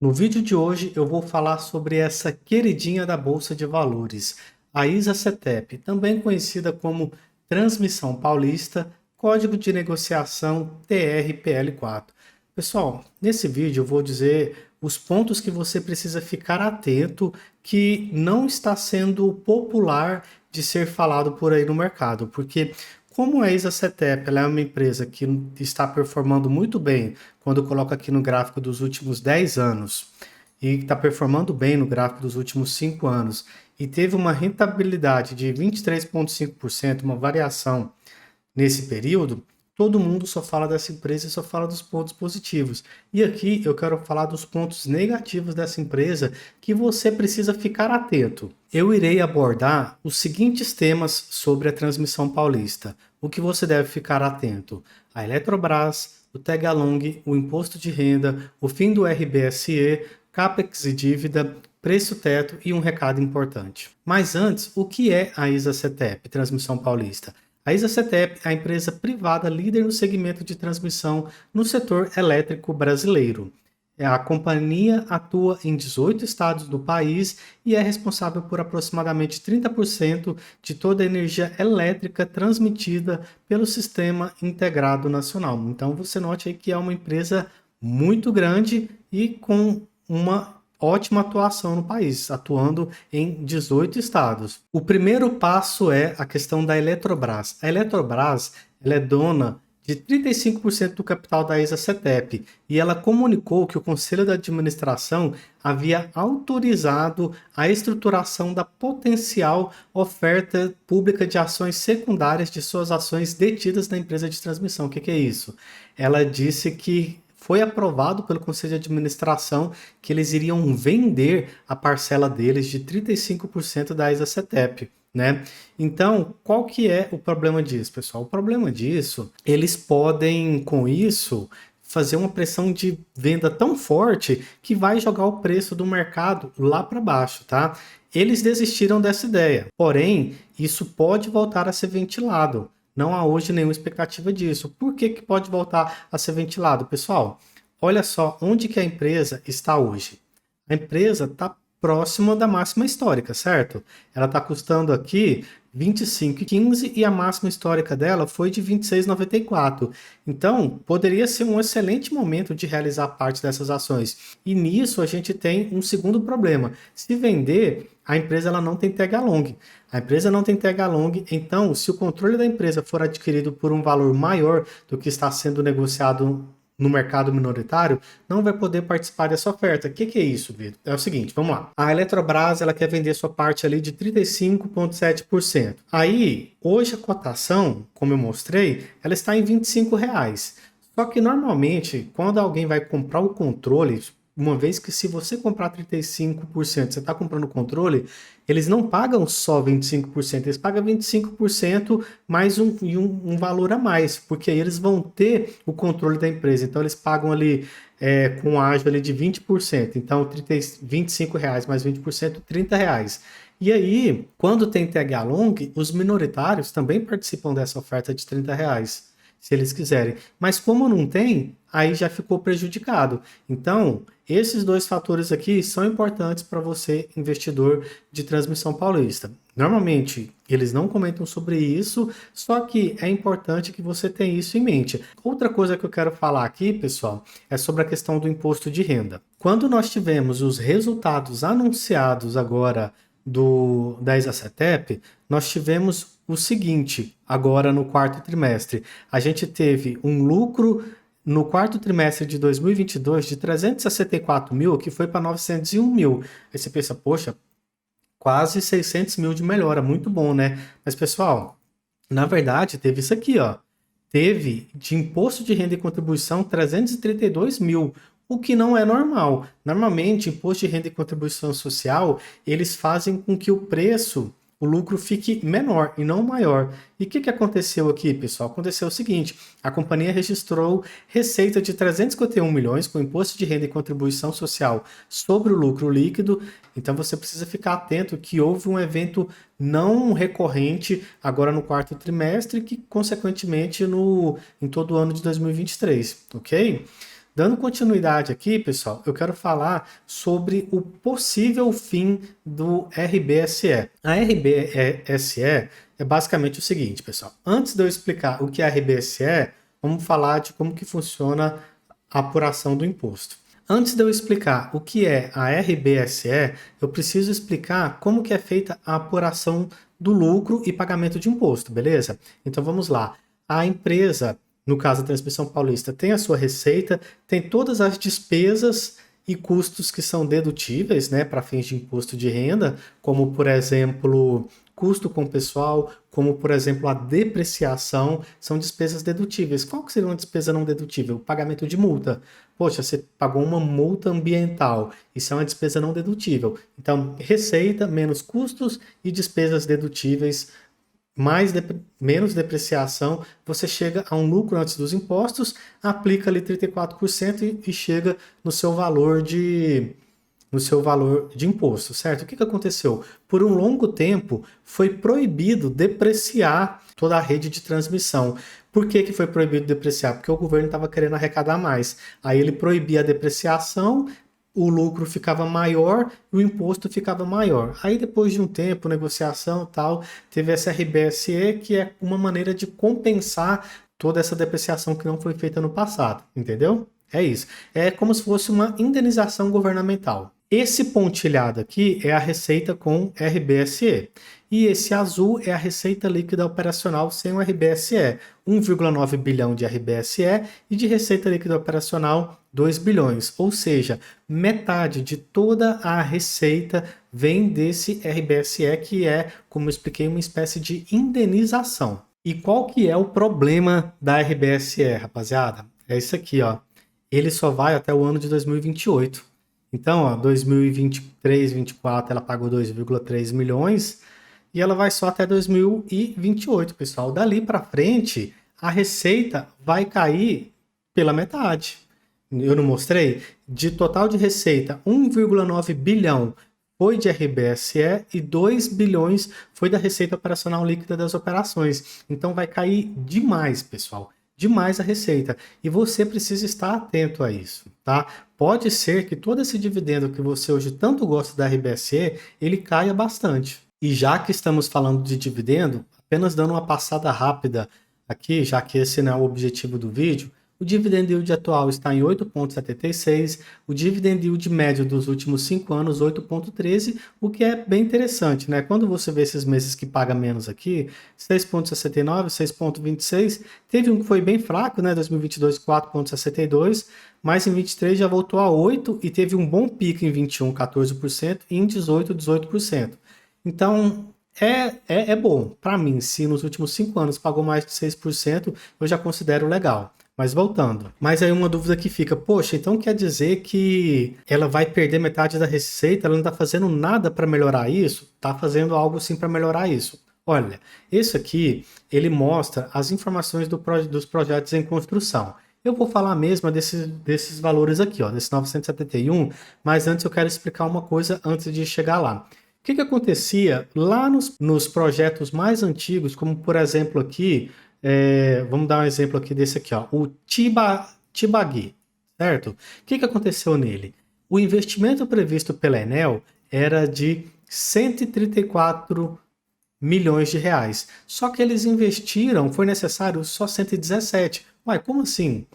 No vídeo de hoje eu vou falar sobre essa queridinha da Bolsa de Valores, a ISA-CETEP, também conhecida como Transmissão Paulista, Código de Negociação TRPL4. Pessoal, nesse vídeo eu vou dizer os pontos que você precisa ficar atento que não está sendo popular de ser falado por aí no mercado, porque como a ISA-CETEP ela é uma empresa que está performando muito bem quando coloca aqui no gráfico dos últimos 10 anos e está performando bem no gráfico dos últimos 5 anos e teve uma rentabilidade de 23,5%, uma variação nesse período, todo mundo só fala dessa empresa e só fala dos pontos positivos. E aqui eu quero falar dos pontos negativos dessa empresa que você precisa ficar atento. Eu irei abordar os seguintes temas sobre a transmissão paulista. O que você deve ficar atento: a Eletrobras, o tag-along, o imposto de renda, o fim do RBSE, CAPEX e dívida, preço teto e um recado importante. Mas antes, o que é a ISA-CETEP, Transmissão Paulista? A ISA-CETEP é a empresa privada líder no segmento de transmissão no setor elétrico brasileiro. A companhia atua em 18 estados do país e é responsável por aproximadamente 30% de toda a energia elétrica transmitida pelo Sistema Integrado Nacional. Então você note aí que é uma empresa muito grande e com uma ótima atuação no país, atuando em 18 estados. O primeiro passo é a questão da Eletrobras. A Eletrobras ela é dona de 35% do capital da ISA-CETEP e ela comunicou que o Conselho da Administração havia autorizado a estruturação da potencial oferta pública de ações secundárias de suas ações detidas na empresa de transmissão. O que é isso? Ela disse que foi aprovado pelo Conselho de Administração que eles iriam vender a parcela deles de 35% da ISA-CETEP, né? Então, qual que é o problema disso, pessoal? O problema disso, eles podem, com isso, fazer uma pressão de venda tão forte que vai jogar o preço do mercado lá para baixo, tá? Eles desistiram dessa ideia, porém, isso pode voltar a ser ventilado. Não há hoje nenhuma expectativa disso. Por que que pode voltar a ser ventilado, pessoal? Olha só onde que a empresa está hoje. A empresa está próxima da máxima histórica, certo? Ela está custando aqui 25,15 e a máxima histórica dela foi de 26,94. Então, poderia ser um excelente momento de realizar parte dessas ações. E nisso a gente tem um segundo problema. Se vender, a empresa ela não tem tag along. A empresa não tem tag along, então se o controle da empresa for adquirido por um valor maior do que está sendo negociado no mercado minoritário, não vai poder participar dessa oferta. O que é isso, Vitor? É o seguinte, vamos lá. A Eletrobras ela quer vender sua parte ali de 35,7%. Aí, hoje a cotação, como eu mostrei, ela está em R$ 25. Só que normalmente, quando alguém vai comprar o controle, uma vez que se você comprar 35%, você está comprando o controle, eles não pagam só 25%, eles pagam 25% mais um valor a mais, porque aí eles vão ter o controle da empresa. Então eles pagam ali com ágio ali de 20%. Então R$ 25 mais 20%, R$ 30. E aí, quando tem TH Long, os minoritários também participam dessa oferta de R$ 30, se eles quiserem. Mas como não tem, aí já ficou prejudicado. Então, esses dois fatores aqui são importantes para você, investidor de transmissão paulista. Normalmente, eles não comentam sobre isso, só que é importante que você tenha isso em mente. Outra coisa que eu quero falar aqui, pessoal, é sobre a questão do imposto de renda. Quando nós tivemos os resultados anunciados agora da ISA-CETEP, nós tivemos o seguinte, agora no quarto trimestre. A gente teve um lucro no quarto trimestre de 2022 de 364 mil, que foi para 901 mil. Aí você pensa, poxa, quase 600 mil de melhora, muito bom, né? Mas, pessoal, na verdade, teve isso aqui, ó. Teve de imposto de renda e contribuição 332 mil, o que não é normal. Normalmente, imposto de renda e contribuição social, eles fazem com que o preço, o lucro fique menor e não maior. E o que aconteceu aqui, pessoal? Aconteceu o seguinte, a companhia registrou receita de 351 milhões com imposto de renda e contribuição social sobre o lucro líquido. Então você precisa ficar atento que houve um evento não recorrente agora no quarto trimestre, que consequentemente em todo o ano de 2023, ok? Dando continuidade aqui, pessoal, eu quero falar sobre o possível fim do RBSE. A RBSE é basicamente o seguinte, pessoal. Antes de eu explicar o que é RBSE, vamos falar de como que funciona a apuração do imposto. Antes de eu explicar o que é a RBSE, eu preciso explicar como que é feita a apuração do lucro e pagamento de imposto, beleza? Então vamos lá. A empresa, no caso da Transmissão Paulista, tem a sua receita, tem todas as despesas e custos que são dedutíveis, né, para fins de imposto de renda, como por exemplo, custo com pessoal, como por exemplo a depreciação, são despesas dedutíveis. Qual que seria uma despesa não dedutível? O pagamento de multa. Poxa, você pagou uma multa ambiental, isso é uma despesa não dedutível. Então, receita menos custos e despesas dedutíveis menos depreciação, você chega a um lucro antes dos impostos, aplica ali 34% e chega no seu valor de imposto, certo? O que aconteceu? Por um longo tempo foi proibido depreciar toda a rede de transmissão. Por que foi proibido depreciar? Porque o governo estava querendo arrecadar mais. Aí ele proibia a depreciação, o lucro ficava maior e o imposto ficava maior. Aí depois de um tempo, negociação e tal, teve essa RBSE, que é uma maneira de compensar toda essa depreciação que não foi feita no passado, entendeu? É isso. É como se fosse uma indenização governamental. Esse pontilhado aqui é a receita com RBSE. E esse azul é a receita líquida operacional sem o RBSE. 1,9 bilhão de RBSE e de receita líquida operacional 2 bilhões. Ou seja, metade de toda a receita vem desse RBSE, que é, como eu expliquei, uma espécie de indenização. E qual que é o problema da RBSE, rapaziada? É isso aqui, ó. Ele só vai até o ano de 2028. Então, ó, 2023, 2024 ela pagou 2,3 milhões e ela vai só até 2028, pessoal. Dali para frente, a receita vai cair pela metade. Eu não mostrei? De total de receita, 1,9 bilhão foi de RBSE e 2 bilhões foi da receita operacional líquida das operações. Então vai cair demais, pessoal. Demais a receita. E você precisa estar atento a isso, tá? Pode ser que todo esse dividendo que você hoje tanto gosta da RBSE, ele caia bastante. E já que estamos falando de dividendo, apenas dando uma passada rápida aqui, já que esse não é o objetivo do vídeo, o dividend yield atual está em 8,76, o dividend yield médio dos últimos 5 anos 8,13, o que é bem interessante, né? Quando você vê esses meses que paga menos aqui, 6,69, 6,26, teve um que foi bem fraco, né? 2022 4,62, mas em 23 já voltou a 8 e teve um bom pico em 21, 14% e em 18, 18%. Então, é bom. Para mim, se nos últimos 5 anos pagou mais de 6%, eu já considero legal. Mas voltando. Mas aí uma dúvida que fica, poxa, então quer dizer que ela vai perder metade da receita, ela não está fazendo nada para melhorar isso? Está fazendo algo sim para melhorar isso. Olha, esse aqui, ele mostra as informações dos projetos em construção. Eu vou falar mesmo desses valores aqui, ó, desse 971, mas antes eu quero explicar uma coisa antes de chegar lá. O que acontecia lá nos projetos mais antigos, como por exemplo aqui, vamos dar um exemplo aqui desse aqui, ó, o Tibagi, certo? O que aconteceu nele? O investimento previsto pela Enel era de 134 milhões de reais. Só que eles investiram, foi necessário só 117. Uai, como assim?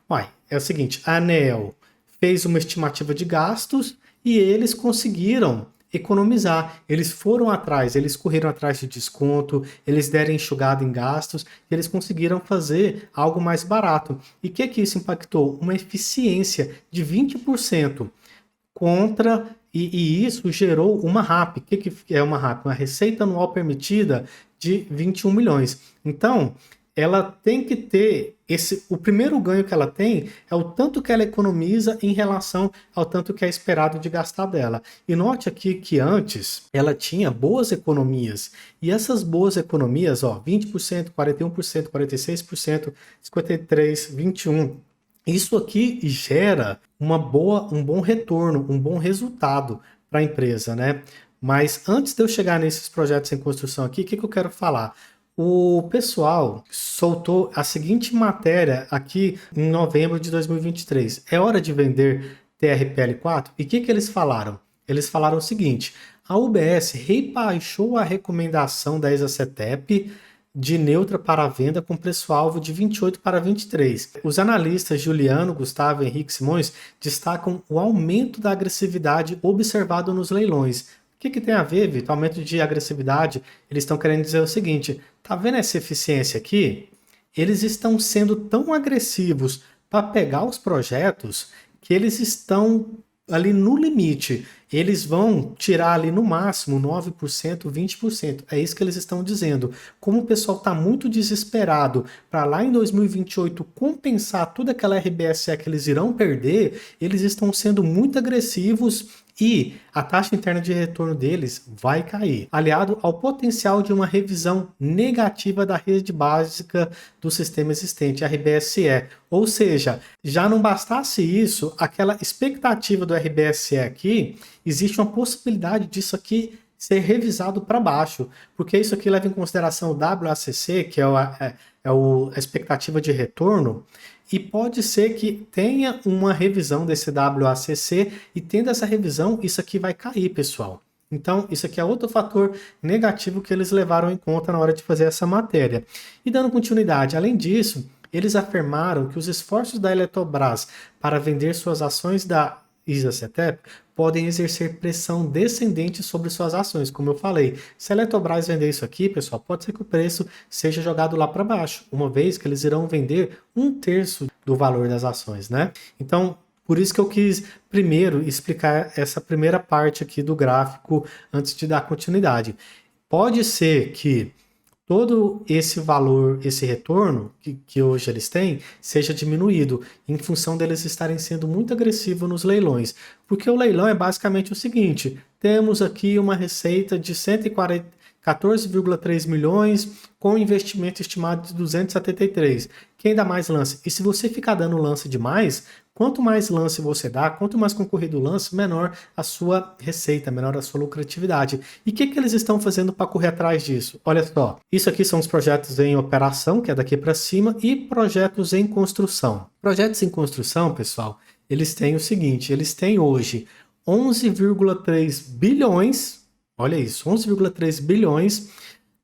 Uai, é o seguinte, a ANEEL fez uma estimativa de gastos e eles conseguiram economizar. Eles foram atrás, eles correram atrás de desconto, eles deram enxugada em gastos, e eles conseguiram fazer algo mais barato. E o que isso impactou? Uma eficiência de 20% contra, e isso gerou uma RAP. O que é uma RAP? Uma receita anual permitida de 21 milhões. Então, ela tem que ter o primeiro ganho que ela tem é o tanto que ela economiza em relação ao tanto que é esperado de gastar dela. E note aqui que antes ela tinha boas economias, e essas boas economias, ó, 20%, 41%, 46%, 53%, 21%, isso aqui gera um bom retorno, um bom resultado para a empresa, né? Mas antes de eu chegar nesses projetos em construção aqui, o que eu quero falar? O pessoal soltou a seguinte matéria aqui em novembro de 2023. É hora de vender TRPL4? E o que eles falaram? Eles falaram o seguinte: a UBS rebaixou a recomendação da Isacetep de neutra para a venda com preço-alvo de 28 para 23. Os analistas Juliano, Gustavo e Henrique Simões destacam o aumento da agressividade observado nos leilões. O que tem a ver, Vitor? Aumento de agressividade, eles estão querendo dizer o seguinte: tá vendo essa eficiência aqui? Eles estão sendo tão agressivos para pegar os projetos que eles estão ali no limite. Eles vão tirar ali no máximo 9%, 20%. É isso que eles estão dizendo. Como o pessoal está muito desesperado para lá em 2028 compensar toda aquela RBSE que eles irão perder, eles estão sendo muito agressivos e a taxa interna de retorno deles vai cair, aliado ao potencial de uma revisão negativa da rede básica do sistema existente, a RBSE. Ou seja, já não bastasse isso, aquela expectativa do RBSE aqui, existe uma possibilidade disso aqui ser revisado para baixo, porque isso aqui leva em consideração o WACC, que é a expectativa de retorno, e pode ser que tenha uma revisão desse WACC, e tendo essa revisão, isso aqui vai cair, pessoal. Então, isso aqui é outro fator negativo que eles levaram em conta na hora de fazer essa matéria. E dando continuidade, além disso, eles afirmaram que os esforços da Eletrobras para vender suas ações da Isacetep podem exercer pressão descendente sobre suas ações, como eu falei. Se a Eletrobras vender isso aqui, pessoal, pode ser que o preço seja jogado lá para baixo, uma vez que eles irão vender 1/3 do valor das ações, né? Então, por isso que eu quis primeiro explicar essa primeira parte aqui do gráfico antes de dar continuidade. Pode ser que todo esse valor, esse retorno que hoje eles têm, seja diminuído em função deles estarem sendo muito agressivos nos leilões. Porque o leilão é basicamente o seguinte: temos aqui uma receita de 14,3 milhões com investimento estimado de 273. Quem dá mais lance? E se você ficar dando lance demais, quanto mais lance você dá, quanto mais concorrido o lance, menor a sua receita, menor a sua lucratividade. E o que eles estão fazendo para correr atrás disso? Olha só, isso aqui são os projetos em operação, que é daqui para cima, e projetos em construção. Projetos em construção, pessoal, eles têm o seguinte: eles têm hoje 11,3 bilhões, olha isso, 11,3 bilhões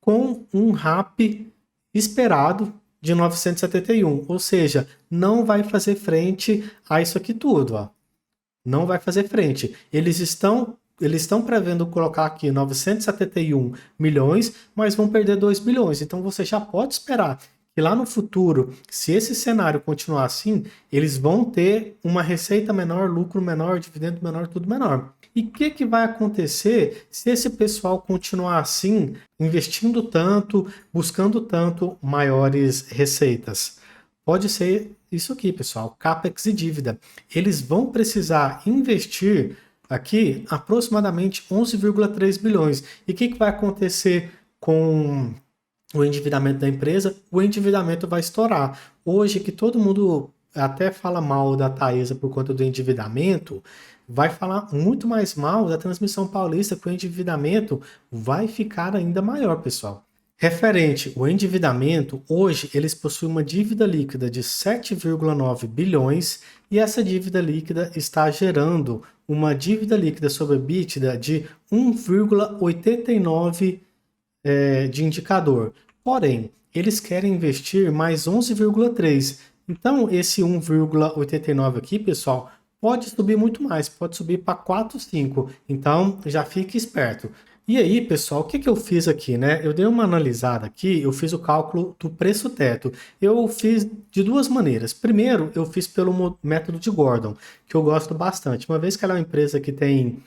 com um RAP esperado de 971, ou seja, não vai fazer frente a isso aqui tudo, ó. Não vai fazer frente. Eles estão prevendo colocar aqui 971 milhões, mas vão perder 2 bilhões. Então você já pode esperar que lá no futuro, se esse cenário continuar assim, eles vão ter uma receita menor, lucro menor, dividendo menor, tudo menor. E o que vai acontecer se esse pessoal continuar assim, investindo tanto, buscando tanto maiores receitas? Pode ser isso aqui, pessoal, CAPEX e dívida. Eles vão precisar investir aqui aproximadamente 11,3 bilhões. E o que vai acontecer com o endividamento da empresa? O endividamento vai estourar. Hoje, que todo mundo até fala mal da Taesa por conta do endividamento, vai falar muito mais mal da Transmissão Paulista, que o endividamento vai ficar ainda maior, pessoal. Referente ao endividamento, hoje eles possuem uma dívida líquida de 7,9 bilhões e essa dívida líquida está gerando uma dívida líquida sobre EBITDA de 1,89 de indicador. Porém, eles querem investir mais 11,3. Então, esse 1,89 aqui, pessoal, pode subir muito mais, pode subir para 4, 5. Então, já fique esperto. E aí, pessoal, o que eu fiz aqui, né? Eu dei uma analisada aqui, eu fiz o cálculo do preço teto. Eu fiz de duas maneiras. Primeiro, eu fiz pelo método de Gordon, que eu gosto bastante. Uma vez que ela é uma empresa que tem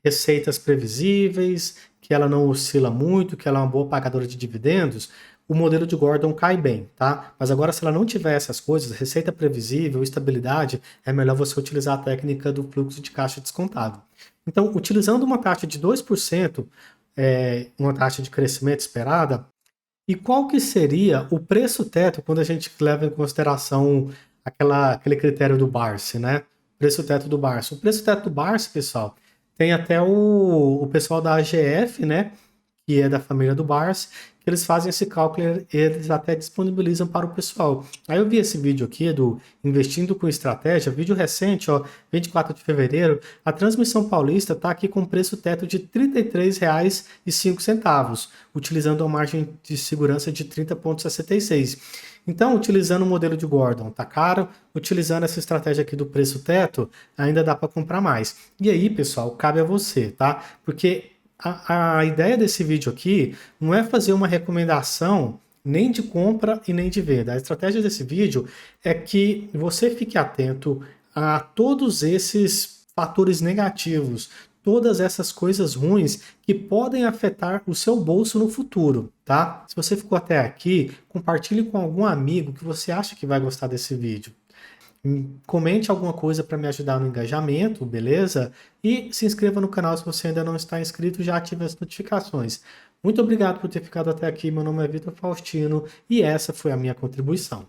receitas previsíveis, que ela não oscila muito, que ela é uma boa pagadora de dividendos, o modelo de Gordon cai bem, tá? Mas agora, se ela não tiver essas coisas, receita previsível, estabilidade, é melhor você utilizar a técnica do fluxo de caixa descontado. Então, utilizando uma taxa de 2%, uma taxa de crescimento esperada, e qual que seria o preço teto quando a gente leva em consideração aquele critério do Barsi, né? Preço teto do Barsi. O preço teto do Barsi, pessoal, tem até o pessoal da AGF, né? Que é da família do Barsi, que eles fazem esse cálculo, eles até disponibilizam para o pessoal. Aí eu vi esse vídeo aqui do Investindo com Estratégia, vídeo recente, ó, 24 de fevereiro, a Transmissão Paulista está aqui com preço teto de R$ 33,05, utilizando uma margem de segurança de 30,66. Então, utilizando o modelo de Gordon, tá caro? Utilizando essa estratégia aqui do preço teto, ainda dá para comprar mais. E aí, pessoal, cabe a você, tá? Porque a ideia desse vídeo aqui não é fazer uma recomendação nem de compra e nem de venda. A estratégia desse vídeo é que você fique atento a todos esses fatores negativos, todas essas coisas ruins que podem afetar o seu bolso no futuro, tá? Se você ficou até aqui, compartilhe com algum amigo que você acha que vai gostar desse vídeo. Comente alguma coisa para me ajudar no engajamento, beleza? E se inscreva no canal se você ainda não está inscrito, já ative as notificações. Muito obrigado por ter ficado até aqui. Meu nome é Vitor Faustino e essa foi a minha contribuição.